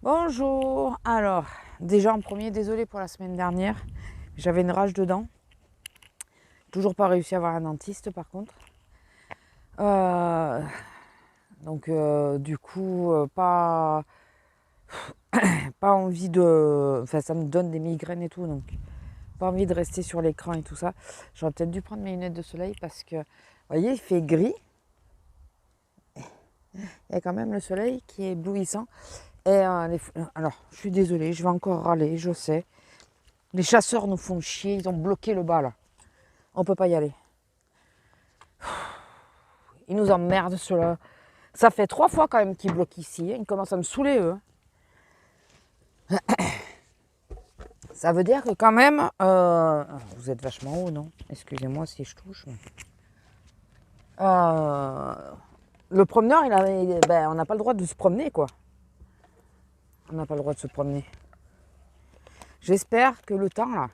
Bonjour. Alors, déjà en premier, désolé pour la semaine dernière. J'avais une rage de dents. Toujours pas réussi à avoir un dentiste par contre. Euh, du coup, pas envie de... Enfin, ça me donne des migraines et tout, donc pas envie de rester sur l'écran et tout ça. J'aurais peut-être dû prendre mes lunettes de soleil parce que, vous voyez, il fait gris. Il y a quand même le soleil qui est éblouissant. Et alors, je suis désolée, je vais encore râler, je sais. Les chasseurs nous font chier, ils ont bloqué le bas là. On peut pas y aller. Ils nous emmerdent ceux-là. Ça fait 3 fois quand même qu'ils bloquent ici. Ils commencent à me saouler eux. Ça veut dire que quand même... vous êtes vachement haut, non? Excusez-moi si je touche. Euh, le promeneur, on n'a pas le droit de se promener, quoi. On n'a pas le droit de se promener. J'espère que le temps, là,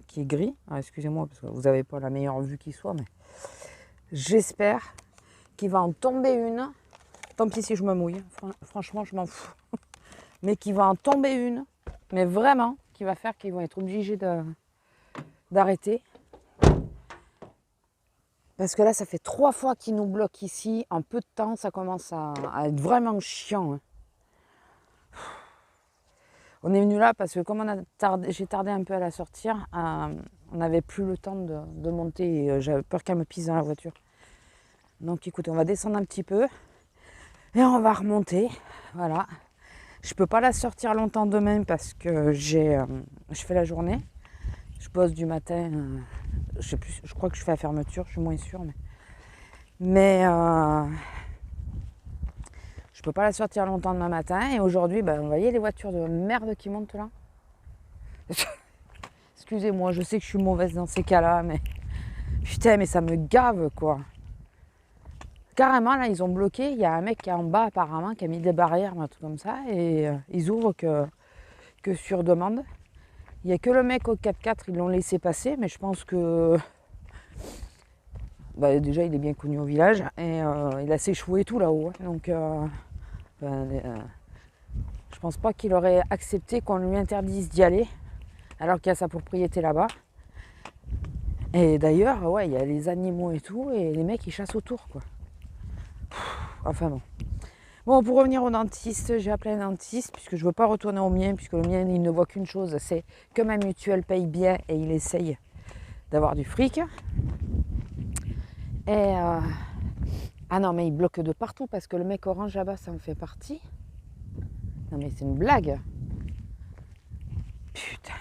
qui est gris... excusez-moi, parce que vous n'avez pas la meilleure vue qui soit, mais... J'espère qu'il va en tomber une. Tant pis si je me mouille. Franchement, je m'en fous. Mais qu'il va en tomber une. Mais vraiment, qui va faire qu'ils vont être obligés d'arrêter. Parce que là, ça fait 3 fois qu'ils nous bloquent ici. En peu de temps, ça commence à être vraiment chiant. Hein. On est venu là parce que comme j'ai tardé un peu à la sortir, on n'avait plus le temps de monter. Et j'avais peur qu'elle me pisse dans la voiture. Donc écoutez, on va descendre un petit peu. Et on va remonter. Voilà. Je peux pas la sortir longtemps demain parce que je fais la journée. Je bosse du matin. Je sais plus, je crois que je fais la fermeture, je suis moins sûre. Mais je peux pas la sortir longtemps demain matin. Et aujourd'hui, vous voyez les voitures de merde qui montent là. Excusez-moi, je sais que je suis mauvaise dans ces cas-là, mais putain, mais ça me gave quoi. Carrément, là, ils ont bloqué. Il y a un mec qui est en bas, apparemment, qui a mis des barrières, un truc comme ça. Et ils ouvrent que sur demande. Il n'y a que le mec au 4x4, ils l'ont laissé passer. Mais je pense que... déjà, il est bien connu au village. Et il a ses chevaux et tout là-haut. Hein, donc, je pense pas qu'il aurait accepté qu'on lui interdise d'y aller. Alors qu'il y a sa propriété là-bas. Et d'ailleurs, ouais, il y a les animaux et tout. Et les mecs, ils chassent autour, quoi. Enfin bon. Bon, pour revenir au dentiste, j'ai appelé un dentiste puisque je ne veux pas retourner au mien, puisque le mien, il ne voit qu'une chose, c'est que ma mutuelle paye bien et il essaye d'avoir du fric. Et ah non, mais il bloque de partout parce que le mec orange là-bas, ça en fait partie. Non mais c'est une blague. Putain.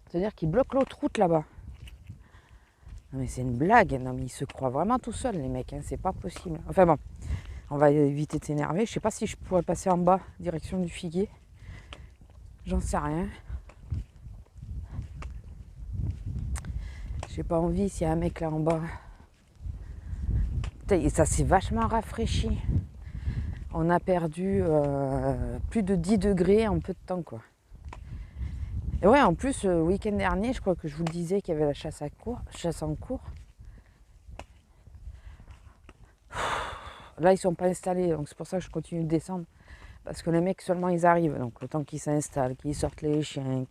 C'est-à-dire qu'il bloque l'autre route là-bas. Non mais c'est une blague. Non mais il se croit vraiment tout seul, les mecs, hein. C'est pas possible. Enfin bon. On va éviter de s'énerver. Je sais pas si je pourrais passer en bas, direction du Figuier. J'en sais rien. J'ai pas envie s'il y a un mec là en bas. Putain, ça s'est vachement rafraîchi. On a perdu plus de 10 degrés en peu de temps, quoi. Et ouais, en plus, le week-end dernier, je crois que je vous le disais qu'il y avait la chasse en cours. Là, ils sont pas installés, donc c'est pour ça que je continue de descendre. Parce que les mecs, seulement, ils arrivent. Donc, le temps qu'ils s'installent, qu'ils sortent les chiens.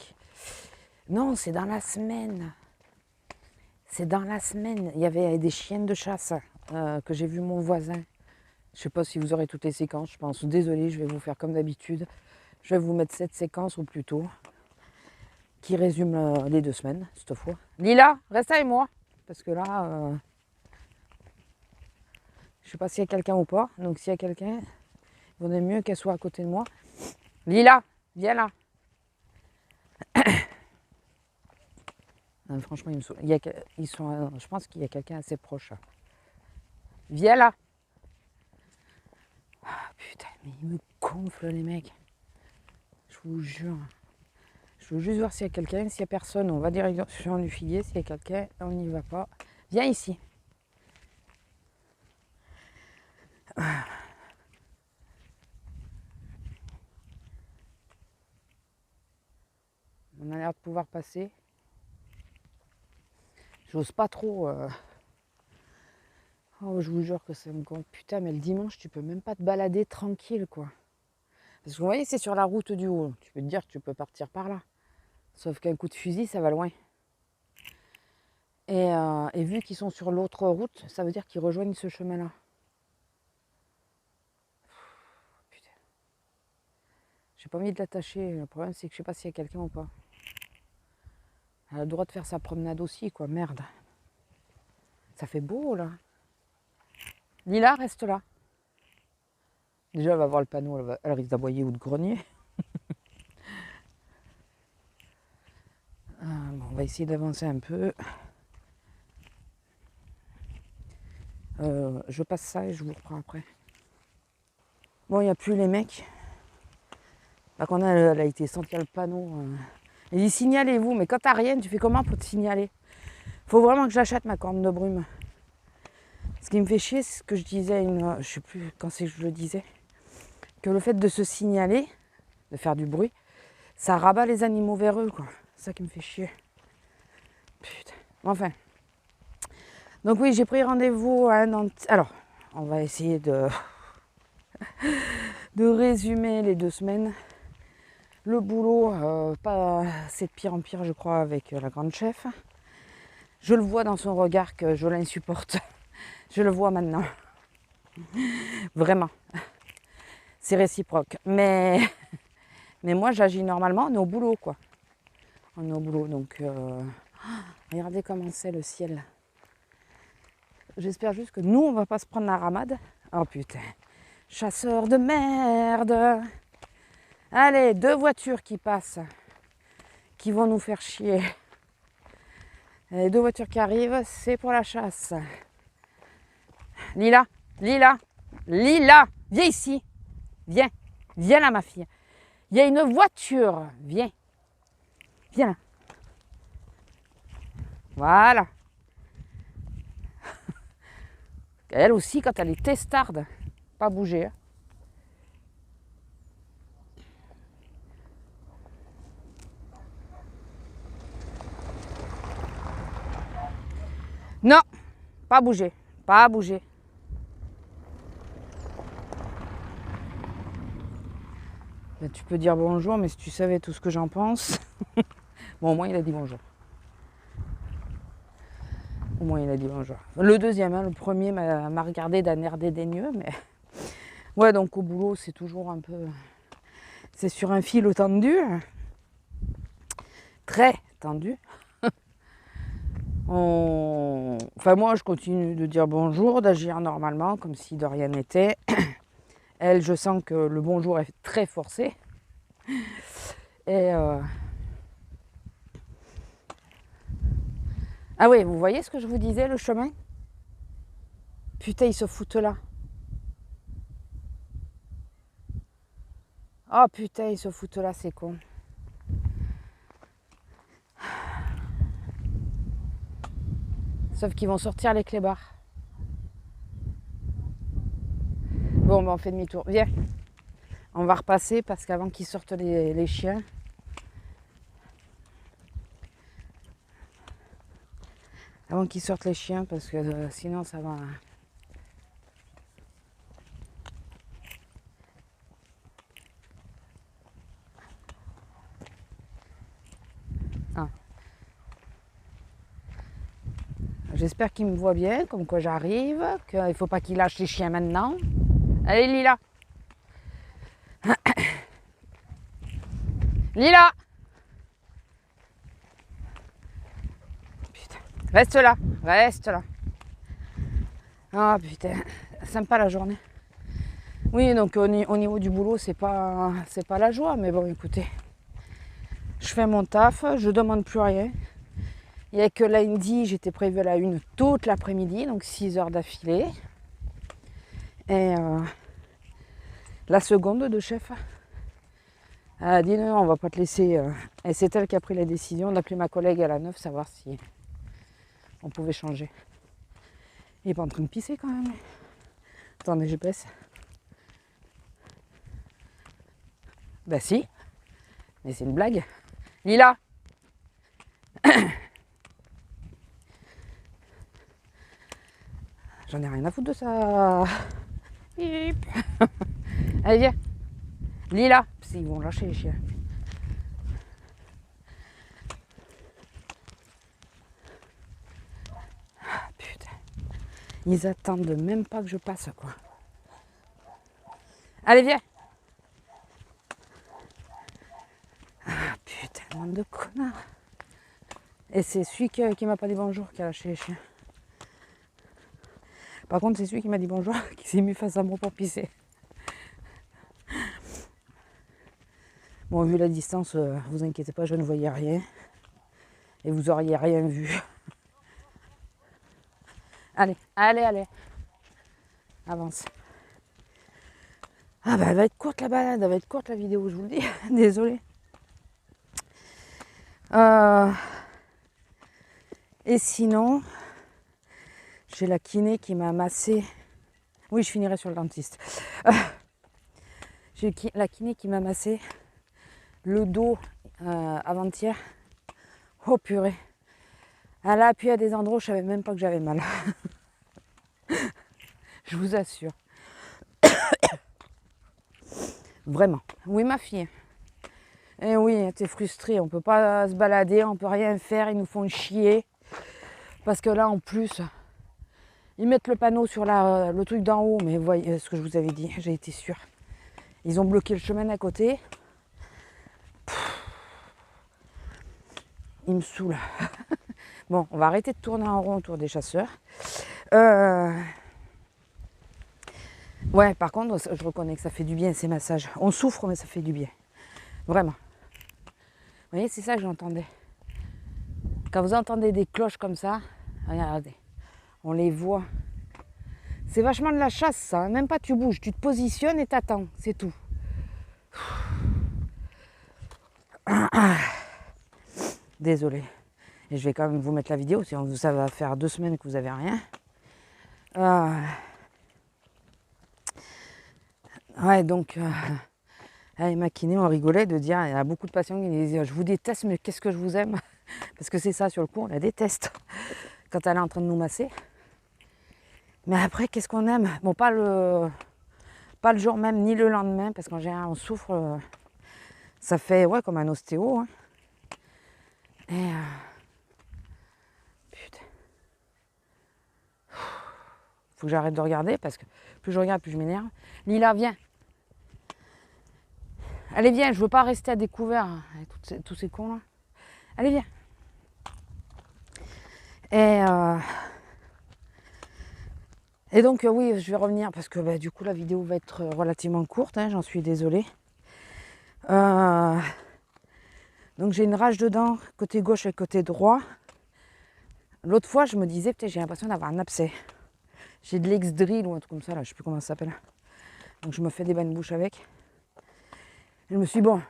Non, c'est dans la semaine. C'est dans la semaine. Il y avait des chiennes de chasse que j'ai vu mon voisin. Je sais pas si vous aurez toutes les séquences, je pense. Désolée, je vais vous faire comme d'habitude. Je vais vous mettre cette séquence ou plutôt qui résume les 2 semaines, cette fois. Lila, reste avec moi. Parce que là, je sais pas s'il y a quelqu'un ou pas. Donc s'il y a quelqu'un, il vaudrait mieux qu'elle soit à côté de moi. Lila, viens là. Non, franchement, je pense qu'il y a quelqu'un assez proche. Viens là. Ah, putain, mais ils me gonflent les mecs. Je vous jure. Je veux juste voir s'il y a quelqu'un. S'il n'y a personne, on va direction du Figuier. S'il y a quelqu'un, on n'y va pas. Viens ici. On a l'air de pouvoir passer. J'ose pas trop. Oh, je vous jure que ça me gonfle. Putain, mais le dimanche, tu peux même pas te balader tranquille, quoi. Parce que vous voyez, c'est sur la route du haut. Tu peux te dire que tu peux partir par là. Sauf qu'un coup de fusil, ça va loin. Et vu qu'ils sont sur l'autre route, ça veut dire qu'ils rejoignent ce chemin-là. Putain. J'ai pas envie de l'attacher. Le problème, c'est que je sais pas s'il y a quelqu'un ou pas. Elle a le droit de faire sa promenade aussi, quoi. Merde. Ça fait beau, là. Lila, reste là. Déjà, elle va voir le panneau. Elle risque d'aboyer ou de grogner. Bon, on va essayer d'avancer un peu. Je passe ça et je vous reprends après. Bon, il n'y a plus les mecs. Là, quand elle a été sentir le panneau. Elle dit signalez-vous, mais quand t'as rien, tu fais comment pour te signaler? Faut vraiment que j'achète ma corne de brume. Ce qui me fait chier, c'est ce que je disais, je sais plus quand c'est que je le disais, que le fait de se signaler, de faire du bruit, ça rabat les animaux vers eux, quoi. C'est ça qui me fait chier. Putain. Enfin. Donc oui, j'ai pris rendez-vous à un dentiste. Alors, on va essayer de résumer les 2 semaines. Le boulot, c'est de pire en pire, je crois, avec la grande chef. Je le vois dans son regard que je l'insupporte. Je le vois maintenant. Vraiment. C'est réciproque. Mais moi, j'agis normalement. On est au boulot, quoi. On est au boulot. Donc, regardez comment c'est le ciel. J'espère juste que nous, on va pas se prendre la ramade. Oh putain. Chasseur de merde. Allez, 2 voitures qui passent. Qui vont nous faire chier. Les 2 voitures qui arrivent, c'est pour la chasse. Lila, Lila, Lila, viens ici. Viens, viens là ma fille. Il y a une voiture, viens. Viens là. Voilà. Elle aussi, quand elle est testarde, pas bouger. Hein. Non, pas bouger, pas bouger. Ben, tu peux dire bonjour, mais si tu savais tout ce que j'en pense. Bon, au moins il a dit bonjour. Au moins il a dit bonjour. Le deuxième, hein, le premier m'a regardé d'un air dédaigneux, mais... Ouais, donc au boulot, c'est toujours un peu... C'est sur un fil tendu. Très tendu. Enfin, moi, je continue de dire bonjour, d'agir normalement, comme si de rien n'était. Elle, je sens que le bonjour est très forcé. Et... Ah oui, vous voyez ce que je vous disais, le chemin? Putain, ils se foutent là. Oh putain, ils se foutent là, c'est con. Sauf qu'ils vont sortir les clébards. Bon, ben on fait demi-tour. Viens. On va repasser parce qu'avant qu'ils sortent les chiens. Avant qu'ils sortent les chiens, parce que sinon ça va... Ah. J'espère qu'il me voit bien, comme quoi j'arrive, qu'il ne faut pas qu'il lâche les chiens maintenant. Allez, Lila. Lila. Putain. Reste là, reste là. Ah putain, sympa la journée. Oui, donc au niveau du boulot, c'est pas la joie, mais bon, écoutez, je fais mon taf, je demande plus rien. Il n'y a que lundi, j'étais prévue à la 1 toute l'après-midi, donc 6 heures d'affilée. Et la seconde de chef a dit non, on va pas te laisser. Et c'est elle qui a pris la décision d'appeler ma collègue à la 9, savoir si on pouvait changer. Il est pas en train de pisser quand même. Attendez, je baisse. Bah si, mais c'est une blague. Lila. J'en ai rien à foutre de ça. Allez, viens. Lila, ils vont lâcher les chiens. Ah, putain. Ils attendent même pas que je passe, quoi. Allez, viens. Ah, putain, bande de connards. Et c'est celui qui m'a pas dit bonjour qui a lâché les chiens. Par contre, c'est celui qui m'a dit bonjour qui s'est mis face à moi pour pisser. Bon, vu la distance, vous inquiétez pas, je ne voyais rien. Et vous auriez rien vu. Allez, allez, allez. Avance. Ah bah elle va être courte la balade, elle va être courte la vidéo, je vous le dis. Désolée. Et sinon, j'ai la kiné qui m'a massé. Oui, je finirai sur le dentiste. J'ai la kiné qui m'a massé le dos avant-hier. Oh purée. Elle a appuyé à des endroits où je savais même pas que j'avais mal. Je vous assure. Vraiment. Oui, ma fille. Eh oui, t'es frustrée. On peut pas se balader, on peut rien faire. Ils nous font chier. Parce que là, en plus, ils mettent le panneau sur le truc d'en haut. Mais voyez ce que je vous avais dit, j'ai été sûre. Ils ont bloqué le chemin d'à côté. Ils me saoulent. Bon, on va arrêter de tourner en rond autour des chasseurs. Ouais, par contre, je reconnais que ça fait du bien ces massages. On souffre, mais ça fait du bien. Vraiment. Vous voyez, c'est ça que j'entendais. Quand vous entendez des cloches comme ça, regardez, on les voit. C'est vachement de la chasse, ça. Même pas tu bouges, tu te positionnes et t'attends. C'est tout. Désolée. Et je vais quand même vous mettre la vidéo, sinon ça va faire 2 semaines que vous n'avez rien. Ouais, donc, avec ma kiné, on rigolait de dire, il y a beaucoup de patients qui disent, je vous déteste, mais qu'est-ce que je vous aime. Parce que c'est ça, sur le coup, on la déteste quand elle est en train de nous masser. Mais après, qu'est-ce qu'on aime? Bon, pas le jour même, ni le lendemain, parce qu'en général, on souffre. Ça fait, ouais, comme un ostéo. Hein. Et, putain. Faut que j'arrête de regarder, parce que plus je regarde, plus je m'énerve. Lila, viens. Allez, viens, je veux pas rester à découvert hein, avec tous ces cons là. Allez, viens. Et donc, oui, je vais revenir parce que du coup, la vidéo va être relativement courte, hein, j'en suis désolée. Donc, j'ai une rage dedans, côté gauche et côté droit. L'autre fois, je me disais, peut-être j'ai l'impression d'avoir un abcès. J'ai de l'ex-drill ou un truc comme ça, là, je sais plus comment ça s'appelle. Donc, je me fais des bains de bouche avec. Et je me suis dit, bon,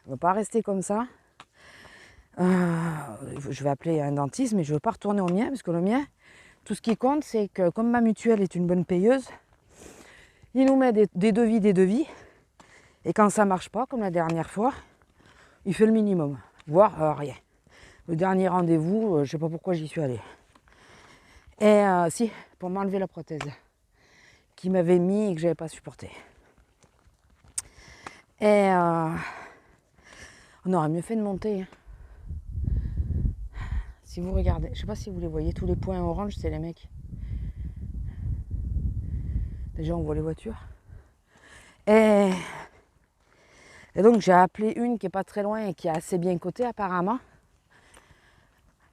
je ne veux pas rester comme ça. Je vais appeler un dentiste, mais je ne veux pas retourner au mien, parce que le mien, tout ce qui compte, c'est que comme ma mutuelle est une bonne payeuse, il nous met des devis, et quand ça ne marche pas, comme la dernière fois, il fait le minimum, voire rien. Le dernier rendez-vous, je ne sais pas pourquoi j'y suis allée. Et si, pour m'enlever la prothèse, qu'il m'avait mis et que je n'avais pas supporté. Et on aurait mieux fait de monter. Hein. Si vous regardez, je ne sais pas si vous les voyez, tous les points orange, c'est les mecs. Déjà, on voit les voitures. Et donc, j'ai appelé une qui n'est pas très loin et qui est assez bien cotée, apparemment.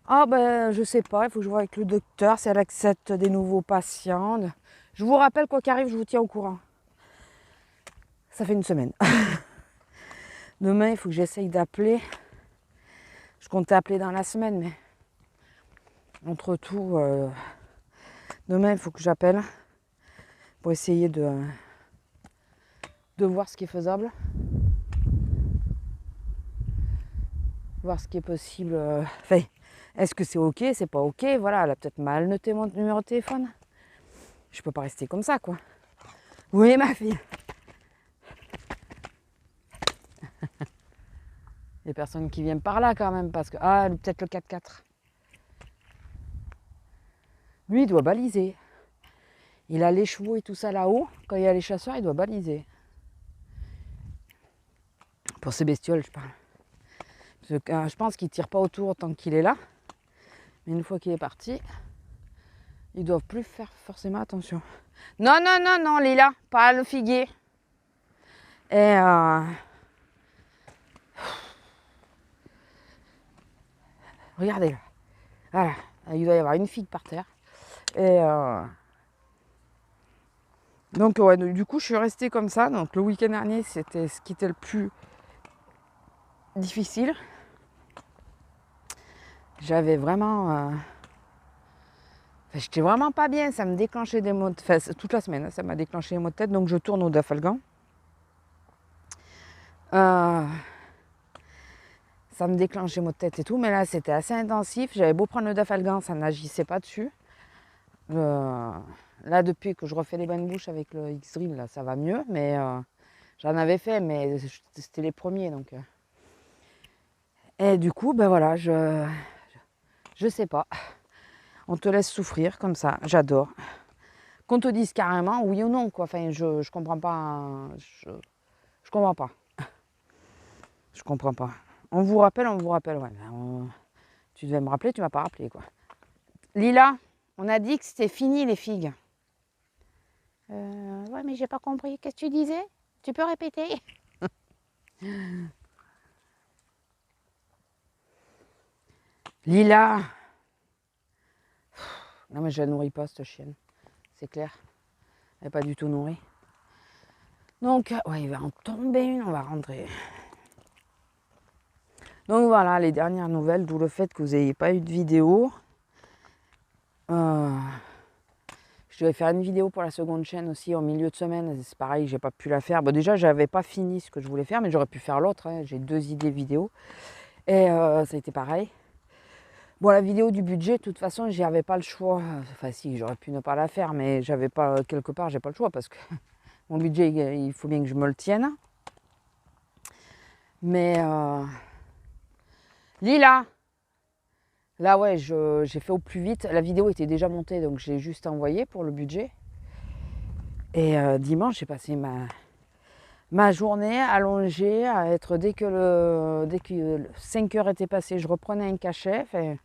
Ah, ben, je sais pas, il faut que je vois avec le docteur si elle accepte des nouveaux patients. Je vous rappelle, quoi qu'arrive, je vous tiens au courant. Ça fait 1 semaine. Demain, il faut que j'essaye d'appeler. Je comptais appeler dans la semaine, mais entre tout, demain, il faut que j'appelle pour essayer de voir ce qui est faisable. Voir ce qui est possible. Enfin, est-ce que c'est ok, c'est pas ok? Voilà, elle a peut-être mal noté mon numéro de téléphone. Je peux pas rester comme ça, quoi. Oui, ma fille. Les personnes qui viennent par là, quand même, parce que... Ah, peut-être le 4x4. Lui, il doit baliser. Il a les chevaux et tout ça là-haut. Quand il y a les chasseurs, il doit baliser. Pour ces bestioles, je parle. Parce que, je pense qu'il ne tire pas autour tant qu'il est là. Mais une fois qu'il est parti, ils doivent plus faire forcément attention. Non, non, non, non, Lila, pas le figuier. Et regardez là. Voilà, il doit y avoir une figue par terre. Et donc ouais, du coup je suis restée comme ça. Donc le week-end dernier c'était ce qui était le plus difficile. J'avais vraiment j'étais vraiment pas bien, ça me déclenchait des maux de tête. Enfin, toute la semaine ça m'a déclenché des maux de tête. Donc je tourne au Dafalgan. Ça me déclenchait maux de tête et tout, mais là c'était assez intensif. J'avais beau prendre le Dafalgan, ça n'agissait pas dessus. Là, depuis que je refais les bains de bouche avec le X-Drill, là, ça va mieux. Mais j'en avais fait, mais c'était les premiers. Donc, Et du coup, ben voilà, je sais pas. On te laisse souffrir comme ça. J'adore. Qu'on te dise carrément oui ou non, quoi. Enfin, je comprends pas. Je comprends pas. Je comprends pas. On vous rappelle. Ouais, ben, tu devais me rappeler, tu m'as pas rappelé, quoi. Lila, on a dit que c'était fini les figues. Ouais, mais j'ai pas compris. Qu'est-ce que tu disais? Tu peux répéter? Lila! Non, mais je la nourris pas, cette chienne. C'est clair. Elle n'est pas du tout nourrie. Donc, ouais, il va en tomber une, on va rentrer. Donc voilà, les dernières nouvelles, d'où le fait que vous n'ayez pas eu de vidéo. Je devais faire une vidéo pour la seconde chaîne aussi en milieu de semaine. C'est pareil, j'ai pas pu la faire. Bon, déjà, j'avais pas fini ce que je voulais faire, mais j'aurais pu faire l'autre. Hein. J'ai 2 idées vidéo. Et ça a été pareil. Bon, la vidéo du budget, de toute façon, j'y avais pas le choix. Enfin, si, j'aurais pu ne pas la faire, mais j'avais pas, quelque part, j'ai pas le choix parce que mon budget, il faut bien que je me le tienne. Mais Lila, là, ouais, j'ai fait au plus vite. La vidéo était déjà montée, donc j'ai juste envoyé pour le budget. Et dimanche, j'ai passé ma journée allongée à être dès que 5 heures étaient passées, je reprenais un cachet. Enfin,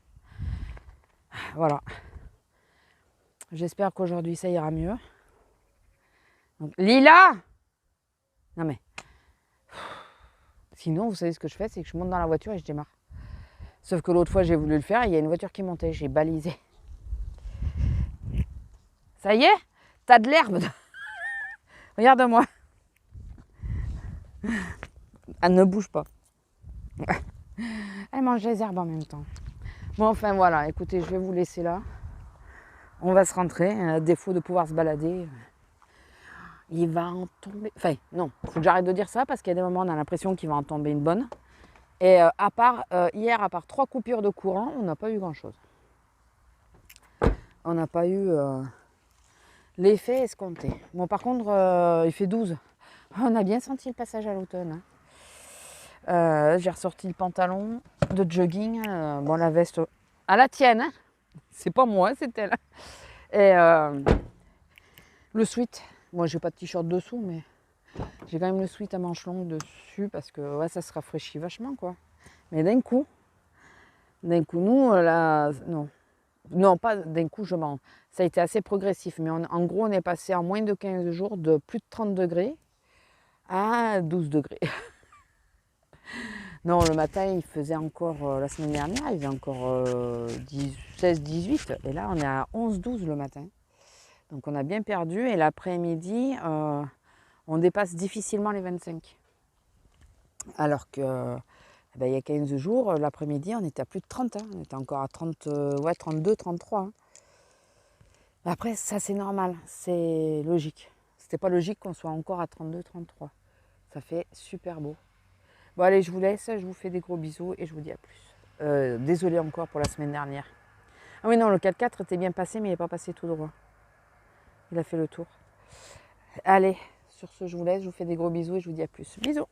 voilà. J'espère qu'aujourd'hui ça ira mieux. Donc, Lila! Non mais. Sinon, vous savez ce que je fais, c'est que je monte dans la voiture et je démarre. Sauf que l'autre fois j'ai voulu le faire, il y a une voiture qui montait, j'ai balisé. Ça y est? T'as de l'herbe. Regarde-moi. Elle ne bouge pas. Elle mange les herbes en même temps. Bon, enfin voilà, écoutez, je vais vous laisser là. On va se rentrer, à défaut de pouvoir se balader. Il va en tomber. Enfin, non, il faut que j'arrête de dire ça parce qu'il y a des moments où on a l'impression qu'il va en tomber une bonne. Et hier, à part 3 coupures de courant, on n'a pas eu grand-chose. On n'a pas eu l'effet escompté. Bon, par contre, il fait 12. On a bien senti le passage à l'automne. Hein. J'ai ressorti le pantalon de jogging. Bon, la veste à la tienne. Hein. C'est pas moi, c'est elle. Et le sweat. Moi, j'ai pas de t-shirt dessous, mais j'ai quand même le sweat à manches longues dessus parce que ouais, ça se rafraîchit vachement, quoi. Mais d'un coup, nous, là, non, pas d'un coup, je mens. Ça a été assez progressif, mais en gros, on est passé en moins de 15 jours de plus de 30 degrés à 12 degrés. Non, le matin, il faisait encore, la semaine dernière, il faisait encore 16-18, et là, on est à 11-12 le matin. Donc, on a bien perdu, et l'après-midi, on dépasse difficilement les 25. Alors que, il y a 15 jours, l'après-midi, on était à plus de 30. Hein. On était encore à 30, 32, 33. Hein. Après, ça, c'est normal, c'est logique. C'était pas logique qu'on soit encore à 32, 33. Ça fait super beau. Bon, allez, je vous laisse, je vous fais des gros bisous et je vous dis à plus. Désolée encore pour la semaine dernière. Ah oui, non, le 4x4 était bien passé, mais il n'est pas passé tout droit. Il a fait le tour. Allez, sur ce, je vous laisse, je vous fais des gros bisous et je vous dis à plus. Bisous!